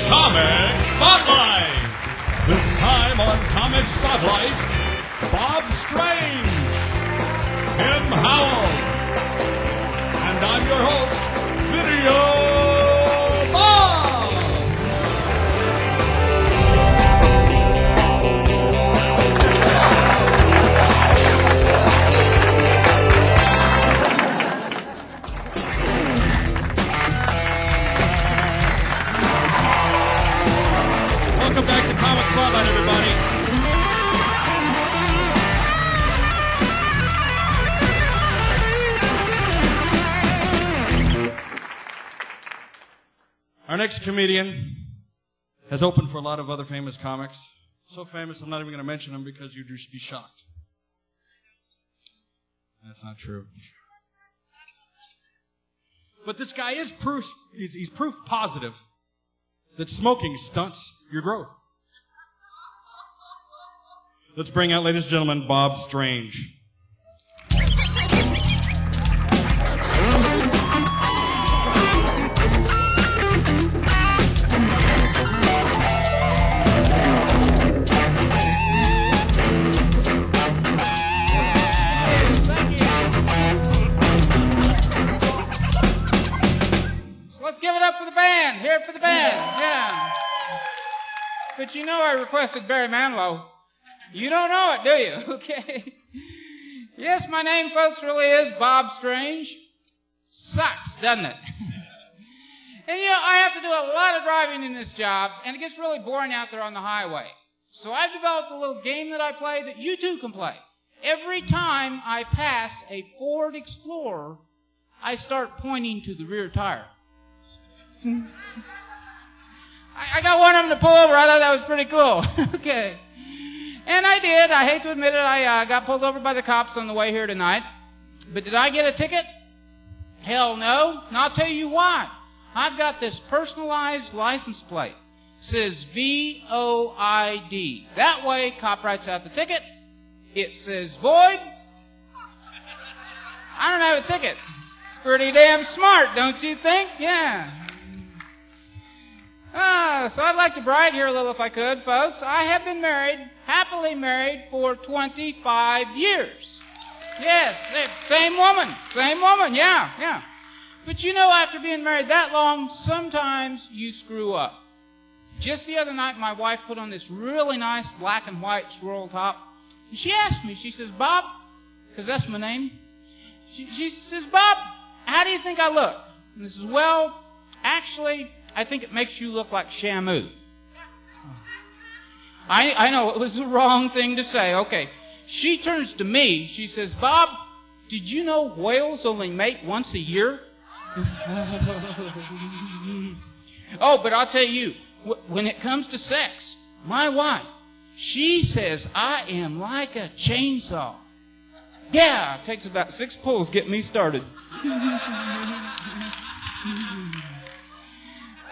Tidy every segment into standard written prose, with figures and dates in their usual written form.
Comic Spotlight! This time on Comic Spotlight, Bob Strange, Tim Howell, and I'm your host, Videobob! Welcome back to Comic Spotlight, everybody. Our next comedian has opened for a lot of other famous comics. So famous, I'm not even going to mention him because you'd just be shocked. That's not true. But this guy is proof, he's proof positive that smoking stunts your growth. Let's bring out, ladies and gentlemen, Bob Strange. Let's give it up for the band. Hear it for the band. Yeah. But you know I requested Barry Manilow. You don't know it, do you? Okay. Yes, my name, folks, really is Bob Strange. Sucks, doesn't it? And, you know, I have to do a lot of driving in this job, and it gets really boring out there on the highway. So I've developed a little game that I play that you too can play. Every time I pass a Ford Explorer, I start pointing to the rear tire. I got one of them to pull over. I thought that was pretty cool. Okay. And I did. I hate to admit it. I got pulled over by the cops on the way here tonight. But did I get a ticket? Hell no. And I'll tell you why. I've got this personalized license plate. It says VOID. That way, cop writes out the ticket. It says void. I don't have a ticket. Pretty damn smart, don't you think? Yeah. So I'd like to brag here a little if I could, folks. I have been married, happily married, for 25 years. Yes, same woman, yeah. But you know, after being married that long, sometimes you screw up. Just the other night, my wife put on this really nice black and white swirl top. And she asked me, she says, Bob, because that's my name, she says, Bob, how do you think I look? And I says, well, actually, I think it makes you look like Shamu. I know, it was the wrong thing to say. Okay. She turns to me. She says, Bob, did you know whales only mate once a year? Oh, but I'll tell you, when it comes to sex, my wife, she says I am like a chainsaw. Yeah, it takes about 6 pulls to get me started.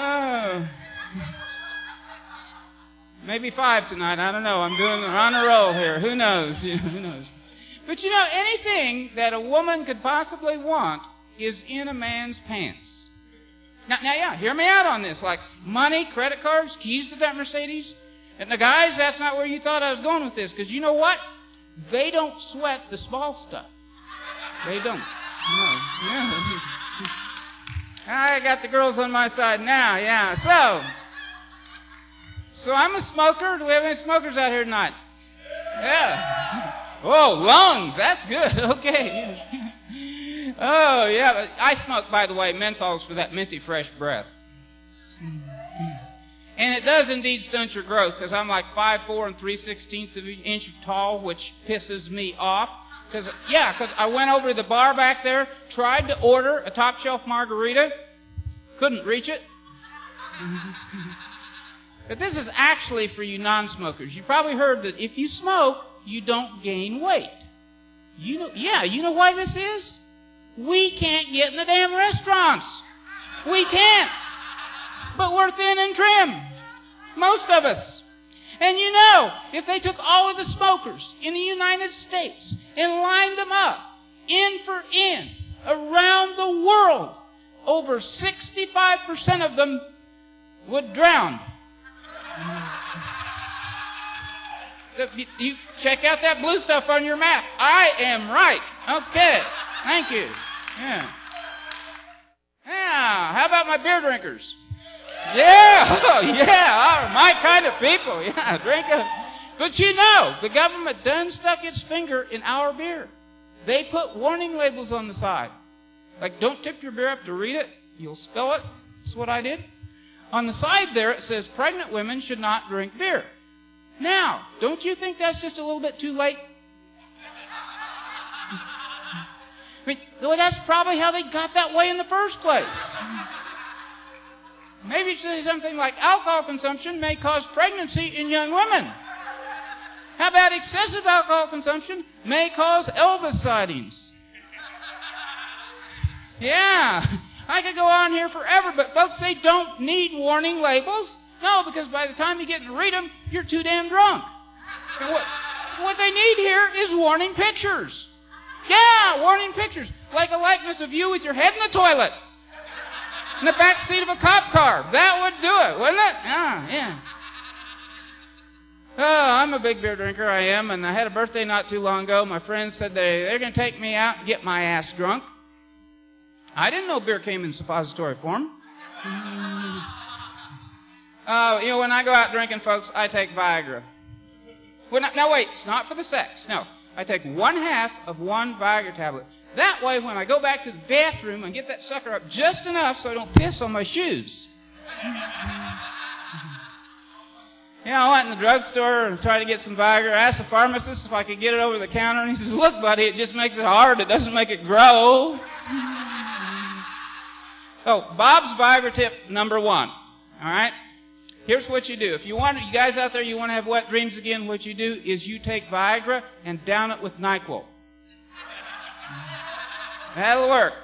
Oh. Maybe 5 tonight. I don't know. I'm on a roll here. Who knows? Who knows? But you know, anything that a woman could possibly want is in a man's pants. Now, yeah, hear me out on this. Like money, credit cards, keys to that Mercedes. And the guys, that's not where you thought I was going with this. Because you know what? They don't sweat the small stuff. They don't. No. Yeah. I got the girls on my side now, yeah. So I'm a smoker. Do we have any smokers out here tonight? Yeah. Oh, lungs. That's good. Okay. Oh, yeah. I smoke, by the way, menthols for that minty fresh breath. And it does indeed stunt your growth, because I'm like 5'4" and 3/16 of an inch tall, which pisses me off. Because I went over to the bar back there, tried to order a top shelf margarita, couldn't reach it. But this is actually for you non-smokers. You probably heard that if you smoke, you don't gain weight. You know why this is? We can't get in the damn restaurants. We can't. But we're thin and trim. Most of us. And you know, if they took all of the smokers in the United States and lined them up, in for in, around the world, over 65% of them would drown. You check out that blue stuff on your map. I am right. Okay. Thank you. Yeah. Yeah. How about my beer drinkers? Yeah. Oh, yeah. My kind of people. Yeah. Drink it. But you know, the government done stuck its finger in our beer. They put warning labels on the side. Like, don't tip your beer up to read it. You'll spill it. That's what I did. On the side there, it says pregnant women should not drink beer. Now, don't you think that's just a little bit too late? I mean, well, that's probably how they got that way in the first place. Maybe you should say something like alcohol consumption may cause pregnancy in young women. How about excessive alcohol consumption may cause Elvis sightings? Yeah, I could go on here forever, but folks, they don't need warning labels. No, because by the time you get to read them, you're too damn drunk. And what they need here is warning pictures. Yeah, warning pictures. Like a likeness of you with your head in the toilet. In the back seat of a cop car. That would do it, wouldn't it? Yeah. Oh, I'm a big beer drinker, I am, and I had a birthday not too long ago. My friends said they're going to take me out and get my ass drunk. I didn't know beer came in suppository form. When I go out drinking, folks, I take Viagra. Now, wait, it's not for the sex. No, I take 1/2 of one Viagra tablet. That way, when I go back to the bathroom and get that sucker up just enough so I don't piss on my shoes. Yeah, I went in the drugstore and tried to get some Viagra. I asked the pharmacist if I could get it over the counter, and he says, "Look, buddy, it just makes it hard. It doesn't make it grow." Oh, Bob's Viagra tip number 1. All right? Here's what you do. If you guys out there, you want to have wet dreams again, what you do is you take Viagra and down it with NyQuil. That'll work.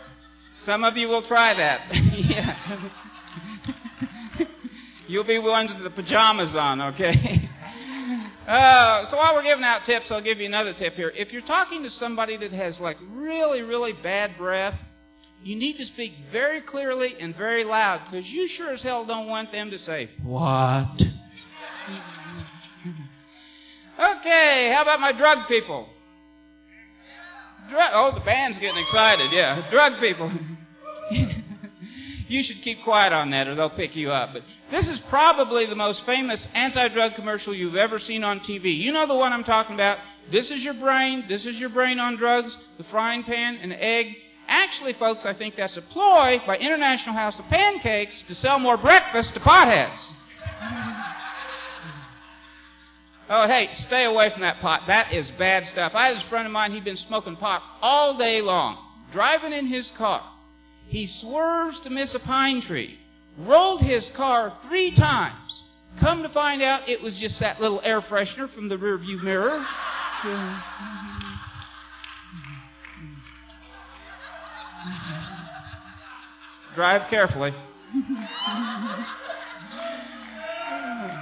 Some of you will try that. Yeah. You'll be ones with the pajamas on, okay? So while we're giving out tips, I'll give you another tip here. If you're talking to somebody that has like really, really bad breath, you need to speak very clearly and very loud, because you sure as hell don't want them to say, "What?" Okay, how about my drug people? The band's getting excited, yeah. Drug people. You should keep quiet on that or they'll pick you up. But this is probably the most famous anti-drug commercial you've ever seen on TV. You know the one I'm talking about? This is your brain on drugs, the frying pan, and the egg. Actually, folks, I think that's a ploy by International House of Pancakes to sell more breakfast to potheads. Oh, hey, stay away from that pot. That is bad stuff. I had this friend of mine, he'd been smoking pot all day long, driving in his car. He swerves to miss a pine tree, rolled his car 3 times. Come to find out, it was just that little air freshener from the rearview mirror. Drive carefully.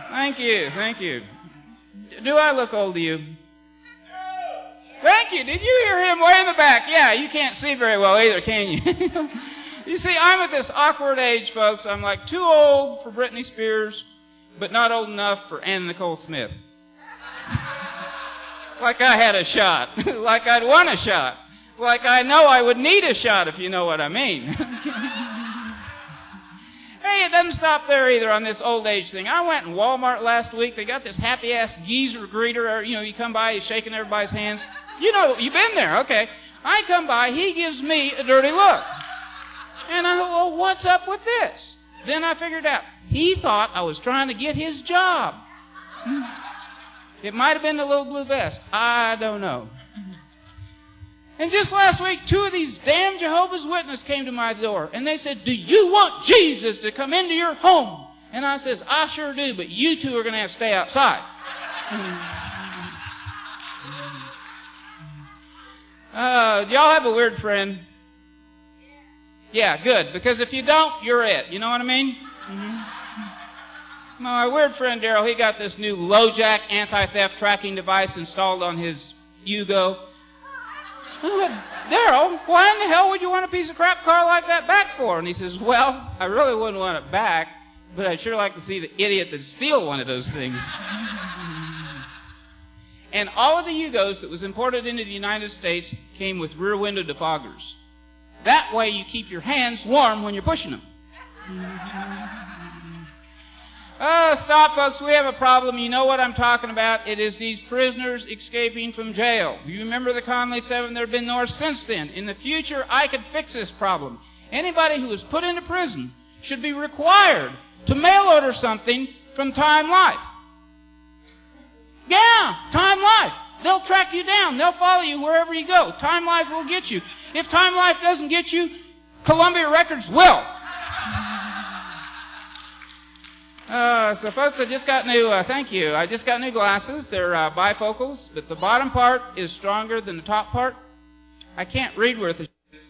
Thank you. Do I look old to you? Thank you. Did you hear him way in the back? Yeah, you can't see very well either, can you? You see, I'm at this awkward age, folks. I'm like too old for Britney Spears, but not old enough for Anna Nicole Smith. Like I had a shot. Like I'd won a shot. Like I know I would need a shot, if you know what I mean. Hey, it doesn't stop there either on this old age thing. I went in Walmart last week. They got this happy-ass geezer greeter. You know, you come by, he's shaking everybody's hands. You know, you've been there. Okay. I come by, he gives me a dirty look. And I thought, well, what's up with this? Then I figured out, he thought I was trying to get his job. It might have been the little blue vest. I don't know. And just last week, 2 of these damn Jehovah's Witnesses came to my door, and they said, "Do you want Jesus to come into your home?" And I says, "I sure do, but you 2 are going to have to stay outside." Do y'all have a weird friend? Yeah, good, because if you don't, you're it. You know what I mean? My weird friend Daryl, he got this new LoJack anti-theft tracking device installed on his Yugo. "Daryl, why in the hell would you want a piece of crap car like that back for?" And he says, "Well, I really wouldn't want it back, But I'd sure like to see the idiot that steal one of those things. And all of the Yugos that was imported into the United States came with rear window defoggers. That way you keep your hands warm when you're pushing them. Oh, stop, folks. We have a problem. You know what I'm talking about. It is these prisoners escaping from jail. You remember the Conley 7? There have been more since then. In the future, I could fix this problem. Anybody who is put into prison should be required to mail order something from Time Life. Yeah, Time Life. They'll track you down. They'll follow you wherever you go. Time Life will get you. If Time Life doesn't get you, Columbia Records will. So folks, I just got new, thank you. I just got new glasses. They're bifocals, but the bottom part is stronger than the top part. I can't read worth a shit.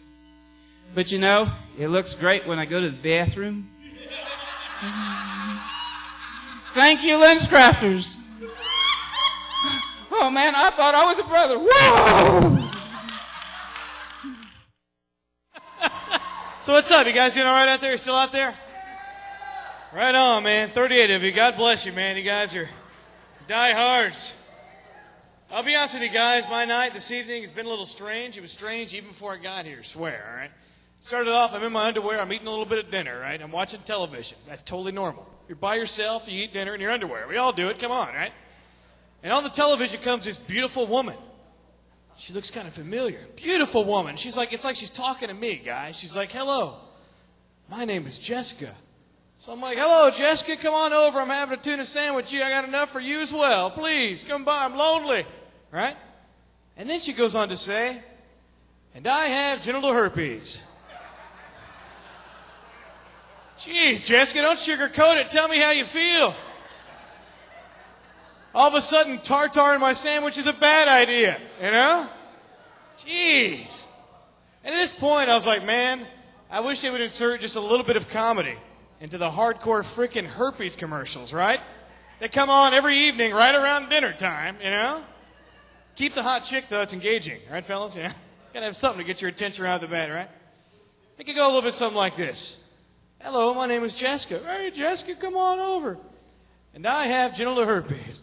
But you know, it looks great when I go to the bathroom. Thank you, lens crafters. Oh man, I thought I was a brother. Whoa! So what's up? You guys doing all right out there? You still out there? Right on, man. 38 of you. God bless you, man. You guys are diehards. I'll be honest with you guys. My night this evening has been a little strange. It was strange even before I got here, swear, all right? Started off, I'm in my underwear. I'm eating a little bit of dinner, right? I'm watching television. That's totally normal. You're by yourself. You eat dinner in your underwear. We all do it. Come on, right? And on the television comes this beautiful woman. She looks kind of familiar. Beautiful woman. She's like, it's like she's talking to me, guys. She's like, hello, my name is Jessica. So I'm like, hello, Jessica, come on over. I'm having a tuna sandwich. I got enough for you as well. Please, come by. I'm lonely. Right? And then she goes on to say, and I have genital herpes. Jeez, Jessica, don't sugarcoat it. Tell me how you feel. All of a sudden, tartar in my sandwich is a bad idea, you know? Jeez. And at this point, I was like, man, I wish they would insert just a little bit of comedy into the hardcore freaking herpes commercials, right? They come on every evening right around dinner time, you know? Keep the hot chick, though. It's engaging, right, fellas? Yeah. Gotta have something to get your attention right off the bat, right? It could go a little bit something like this. Hello, my name is Jessica. Hey, Jessica, come on over. And I have genital herpes.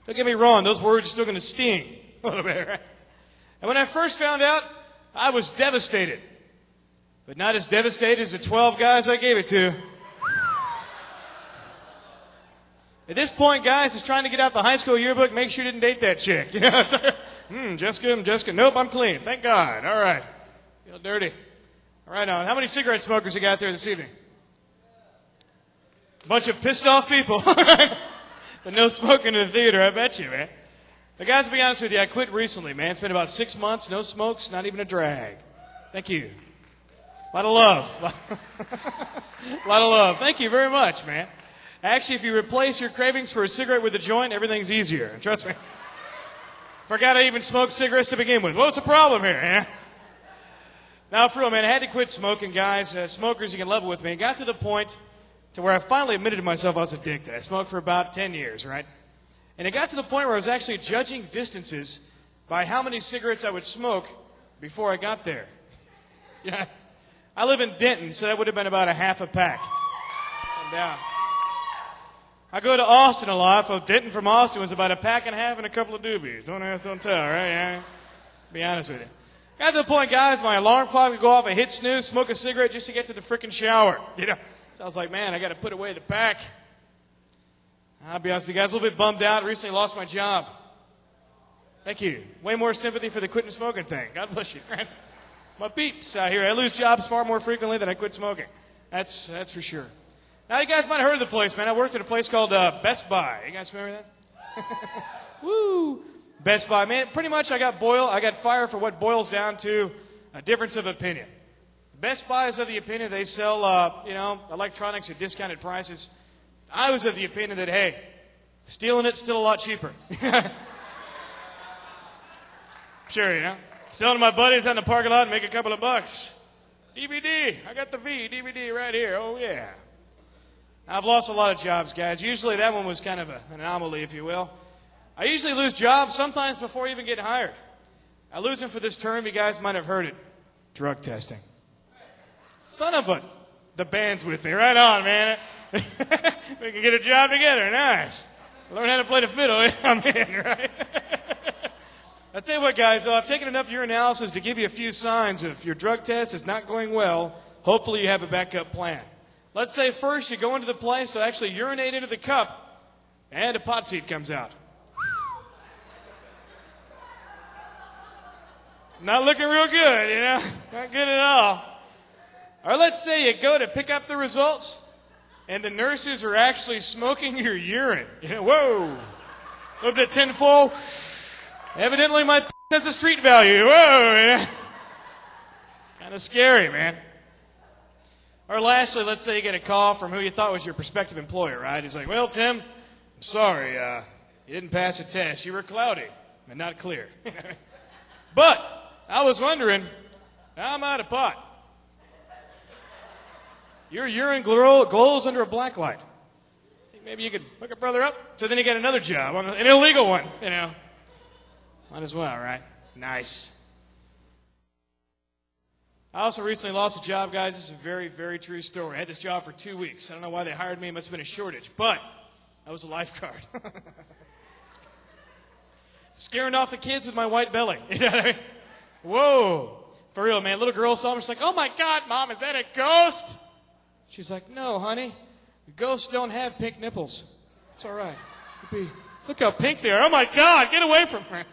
Don't get me wrong, those words are still going to sting a little bit, right? And when I first found out, I was devastated. But not as devastated as the 12 guys I gave it to. At this point, guys, is trying to get out the high school yearbook, make sure you didn't date that chick. You know, Jessica, nope, I'm clean. Thank God. All right. Feel dirty. All right, now, how many cigarette smokers you got there this evening? A bunch of pissed off people. But no smoking in the theater, I bet you, man. But guys, to be honest with you, I quit recently, man. It's been about 6 months, no smokes, not even a drag. Thank you. A lot of love. A lot of love. Thank you very much, man. Actually, if you replace your cravings for a cigarette with a joint, everything's easier. Trust me. Forgot I even smoked cigarettes to begin with. What's the problem here? Eh? Now, for real, man, I had to quit smoking, guys. Smokers, you can level with me. It got to the point to where I finally admitted to myself I was addicted. I smoked for about 10 years, right? And it got to the point where I was actually judging distances by how many cigarettes I would smoke before I got there. Yeah. I live in Denton, so that would have been about a half a pack. I'm down. I go to Austin a lot. So Denton from Austin was about a pack and a half and a couple of doobies. Don't ask, don't tell, right? Yeah. Be honest with you. Got to the point, guys, my alarm clock would go off, I hit snooze, smoke a cigarette just to get to the frickin' shower. You know? So I was like, man, I got to put away the pack. I'll be honest with you guys, a little bit bummed out. Recently lost my job. Thank you. Way more sympathy for the quitting smoking thing. God bless you. My peeps out here. I lose jobs far more frequently than I quit smoking. That's for sure. Now, you guys might have heard of the place, man. I worked at a place called Best Buy. You guys remember that? Woo! Best Buy. Man, pretty much I got fired for what boils down to a difference of opinion. Best Buy is of the opinion they sell, electronics at discounted prices. I was of the opinion that, hey, stealing it's still a lot cheaper. Sure, you know. Selling to my buddies out in the parking lot and make a couple of bucks. DVD. I got the DVD right here. Oh, yeah. I've lost a lot of jobs, guys. Usually that one was kind of an anomaly, if you will. I usually lose jobs sometimes before I even get hired. I lose them for this term. You guys might have heard it. Drug testing. Son of a... The band's with me. Right on, man. We can get a job together. Nice. Learn how to play the fiddle. I'm in, right? I tell you what, guys, though, I've taken enough urinalysis to give you a few signs. If your drug test is not going well, hopefully you have a backup plan. Let's say first you go into the place to actually urinate into the cup, and a pot seed comes out. Not looking real good, you know? Not good at all. Or let's say you go to pick up the results, and the nurses are actually smoking your urine. You know, whoa! Looked at tinfoil. Evidently my has a street value. Whoa! Kind of scary, man. Or lastly, let's say you get a call from who you thought was your prospective employer, right? He's like, well, Tim, I'm sorry, you didn't pass a test. You were cloudy and not clear. But I was wondering, I'm out of pot. Your urine glows under a black light. Think maybe you could hook a brother up? So then you get another job, an illegal one, you know. Might as well, right? Nice. I also recently lost a job, guys. This is a very, very true story. I had this job for 2 weeks. I don't know why they hired me. It must have been a shortage. But I was a lifeguard. Scaring off the kids with my white belly. You know what I mean? Whoa. For real, man. Little girl saw me. She's like, oh, my God, Mom, is that a ghost? She's like, no, honey. Ghosts don't have pink nipples. It's all right. Look how pink they are. Oh, my God, get away from her.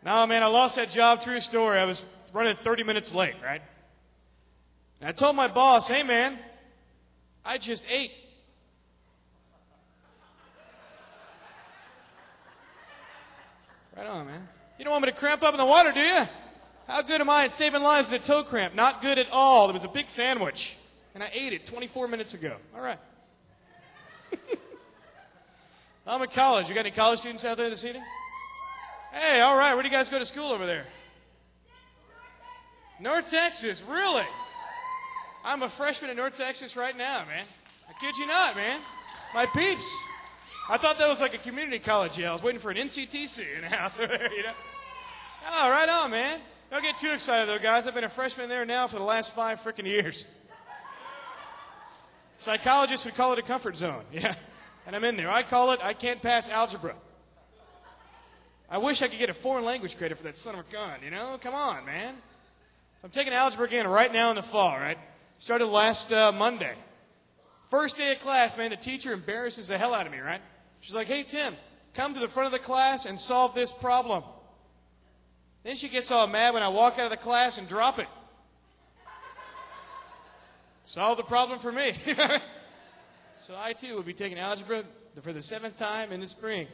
No, man, I lost that job. True story. I was running 30 minutes late, right? And I told my boss, hey, man, I just ate. Right on, man. You don't want me to cramp up in the water, do you? How good am I at saving lives with a toe cramp? Not good at all. It was a big sandwich, and I ate it 24 minutes ago. All right. I'm in college. You got any college students out there this evening? Hey, all right. Where do you guys go to school over there? North Texas. Really? I'm a freshman in North Texas right now, man. I kid you not, man. My peeps. I thought that was like a community college. Yeah, I was waiting for an NCTC in the house over there, you know. Oh, right on, man. Don't get too excited, though, guys. I've been a freshman there now for the last 5 freaking years. Psychologists would call it a comfort zone, yeah. And I'm in there. I call it, I can't pass algebra. I wish I could get a foreign language credit for that son of a gun, you know? Come on, man. So I'm taking algebra again right now in the fall, right? Started last Monday. First day of class, man, the teacher embarrasses the hell out of me, right? She's like, hey, Tim, come to the front of the class and solve this problem. Then she gets all mad when I walk out of the class and drop it. Solve the problem for me. So I, too, will be taking algebra for the 7th time in the spring.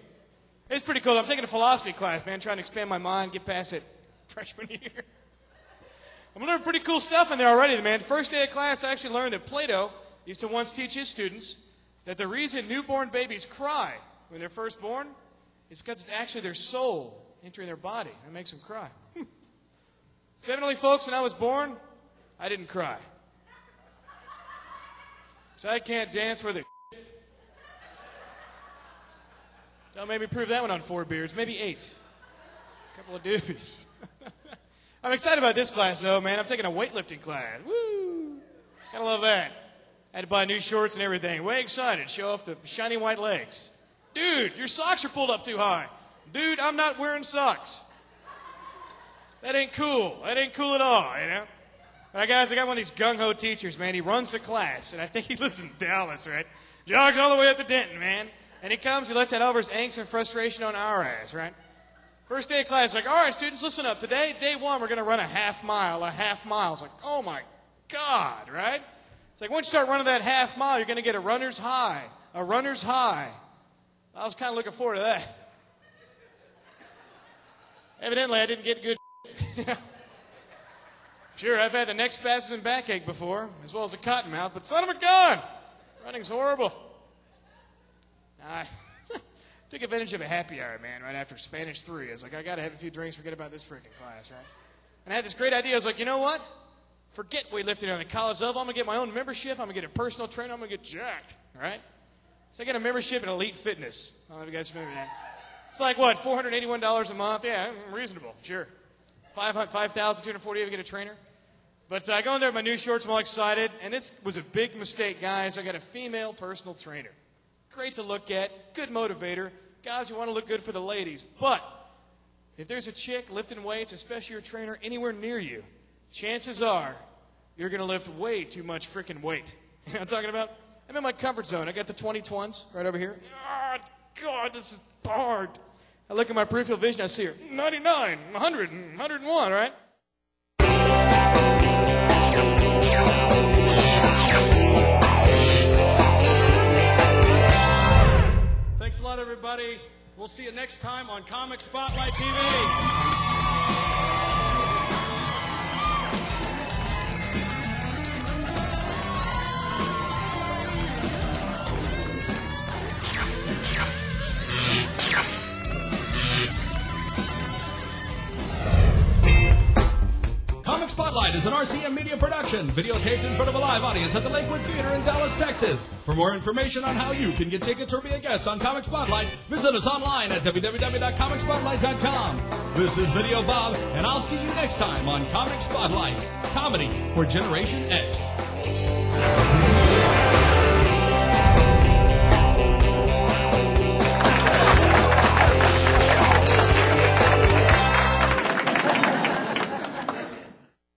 It's pretty cool. I'm taking a philosophy class, man, trying to expand my mind, get past it freshman year. I'm learning pretty cool stuff in there already, man. First day of class, I actually learned that Plato used to once teach his students that the reason newborn babies cry when they're first born is because it's actually their soul entering their body. That makes them cry. So evidently, folks, when I was born, I didn't cry. So I can't dance for the Don't make me prove that one on 4 beers. Maybe 8. A couple of doobies. I'm excited about this class, though, man. I'm taking a weightlifting class. Woo! Gotta love that. I had to buy new shorts and everything. Way excited. Show off the shiny white legs. Dude, your socks are pulled up too high. Dude, I'm not wearing socks. That ain't cool. That ain't cool at all, you know? All right, guys, I got one of these gung-ho teachers, man. He runs the class, and I think he lives in Dallas, right? Jogs all the way up to Denton, man. And he comes, he lets out all of his angst and frustration on our ass, right? First day of class, like, all right, students, listen up. Today, day 1, we're going to run a half mile. It's like, oh, my God, right? It's like, once you start running that half mile, you're going to get a runner's high. A runner's high. I was kind of looking forward to that. Evidently, I didn't get good. Sure, I've had the neck spasms and backache before, as well as a cotton mouth, but son of a gun, running's horrible. I took advantage of a happy hour, man, right after Spanish 3. I was like, I got to have a few drinks, forget about this freaking class, right? And I had this great idea. I was like, you know what? Forget weightlifting on the college level. I'm going to get my own membership. I'm going to get a personal trainer. I'm going to get jacked, right? So I got a membership in Elite Fitness. I don't know if you guys remember that. It's like, what, $481 a month? Yeah, reasonable, sure. $5,248 if you get a trainer. But I go in there with my new shorts, I'm all excited, and this was a big mistake, guys. I got a female personal trainer. Great to look at, good motivator. Guys, you want to look good for the ladies. But if there's a chick lifting weights, especially your trainer, anywhere near you, chances are you're going to lift way too much freaking weight. You know what I'm talking about? I'm in my comfort zone. I got the 20-20s right over here. Oh, God, this is hard. I look at my peripheral vision, I see her. 99, 100, 101, right? Thanks a lot, everybody. We'll see you next time on Comic Spotlight TV. Comic Spotlight is an RCM Media production, videotaped in front of a live audience at the Lakewood Theater in Dallas, Texas. For more information on how you can get tickets or be a guest on Comic Spotlight, visit us online at www.comicspotlight.com. This is Videobob, and I'll see you next time on Comic Spotlight, comedy for Generation X.